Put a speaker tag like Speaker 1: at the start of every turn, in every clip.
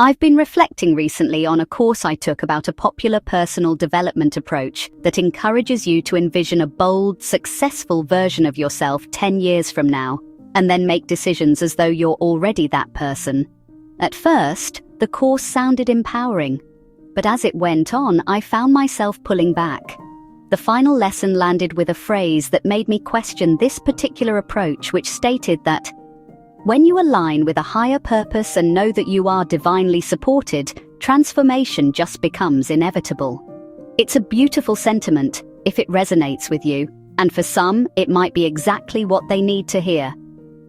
Speaker 1: I've been reflecting recently on a course I took about a popular personal development approach that encourages you to envision a bold, successful version of yourself 10 years from now, and then make decisions as though you're already that person. At first, the course sounded empowering, but as it went on, I found myself pulling back. The final lesson landed with a phrase that made me question this particular approach, which stated that when you align with a higher purpose and know that you are divinely supported, transformation just becomes inevitable. It's a beautiful sentiment if it resonates with you, and for some, it might be exactly what they need to hear.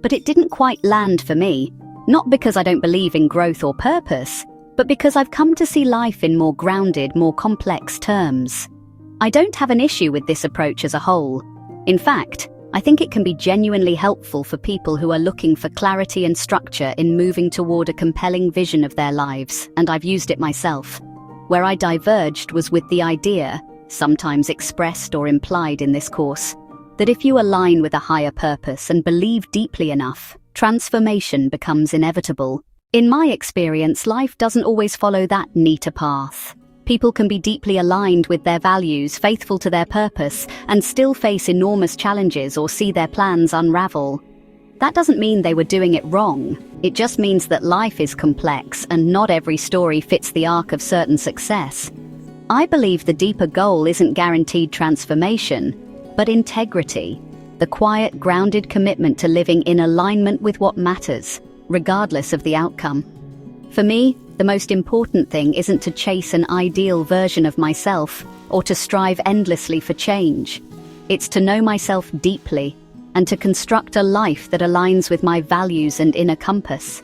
Speaker 1: But it didn't quite land for me, not because I don't believe in growth or purpose, but because I've come to see life in more grounded, more complex terms. I don't have an issue with this approach as a whole. In fact, I think it can be genuinely helpful for people who are looking for clarity and structure in moving toward a compelling vision of their lives, and I've used it myself. Where I diverged was with the idea, sometimes expressed or implied in this course, that if you align with a higher purpose and believe deeply enough, transformation becomes inevitable. In my experience, life doesn't always follow that neater path. People can be deeply aligned with their values, faithful to their purpose, and still face enormous challenges or see their plans unravel. That doesn't mean they were doing it wrong. It just means that life is complex and not every story fits the arc of certain success. I believe the deeper goal isn't guaranteed transformation, but integrity, the quiet, grounded commitment to living in alignment with what matters, regardless of the outcome. For me, the most important thing isn't to chase an ideal version of myself or to strive endlessly for change. It's to know myself deeply and to construct a life that aligns with my values and inner compass.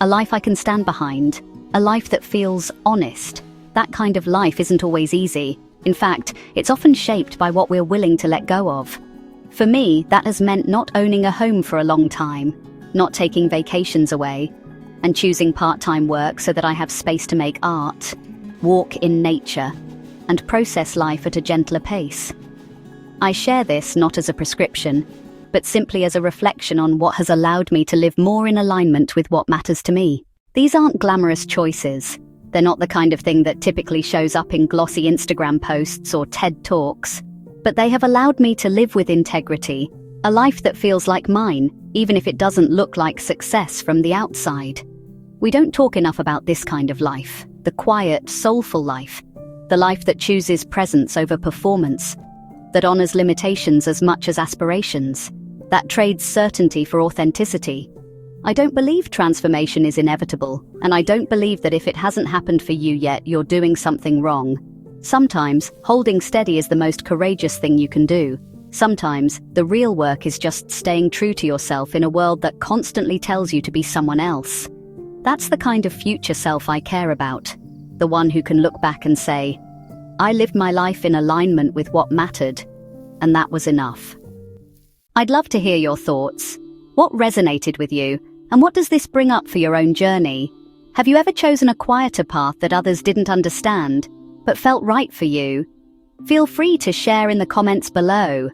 Speaker 1: A life I can stand behind, a life that feels honest. That kind of life isn't always easy. In fact, it's often shaped by what we're willing to let go of. For me, that has meant not owning a home for a long time, not taking vacations away, and choosing part-time work so that I have space to make art, walk in nature, and process life at a gentler pace. I share this not as a prescription, but simply as a reflection on what has allowed me to live more in alignment with what matters to me. These aren't glamorous choices. They're not the kind of thing that typically shows up in glossy Instagram posts or TED Talks, but they have allowed me to live with integrity, a life that feels like mine, even if it doesn't look like success from the outside. We don't talk enough about this kind of life, the quiet, soulful life, the life that chooses presence over performance, that honors limitations as much as aspirations, that trades certainty for authenticity. I don't believe transformation is inevitable, and I don't believe that if it hasn't happened for you yet, you're doing something wrong. Sometimes, holding steady is the most courageous thing you can do. Sometimes, the real work is just staying true to yourself in a world that constantly tells you to be someone else. That's the kind of future self I care about, the one who can look back and say, I lived my life in alignment with what mattered, and that was enough. I'd love to hear your thoughts. What resonated with you, and what does this bring up for your own journey? Have you ever chosen a quieter path that others didn't understand, but felt right for you? Feel free to share in the comments below.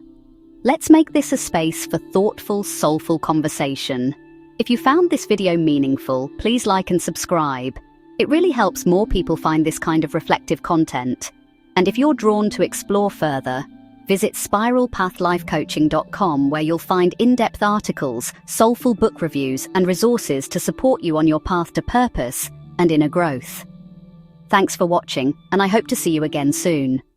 Speaker 1: Let's make this a space for thoughtful, soulful conversation. If you found this video meaningful, please like and subscribe. It really helps more people find this kind of reflective content. And if you're drawn to explore further, visit spiralpathlifecoaching.com, where you'll find in-depth articles, soulful book reviews, and resources to support you on your path to purpose and inner growth. Thanks for watching, and I hope to see you again soon.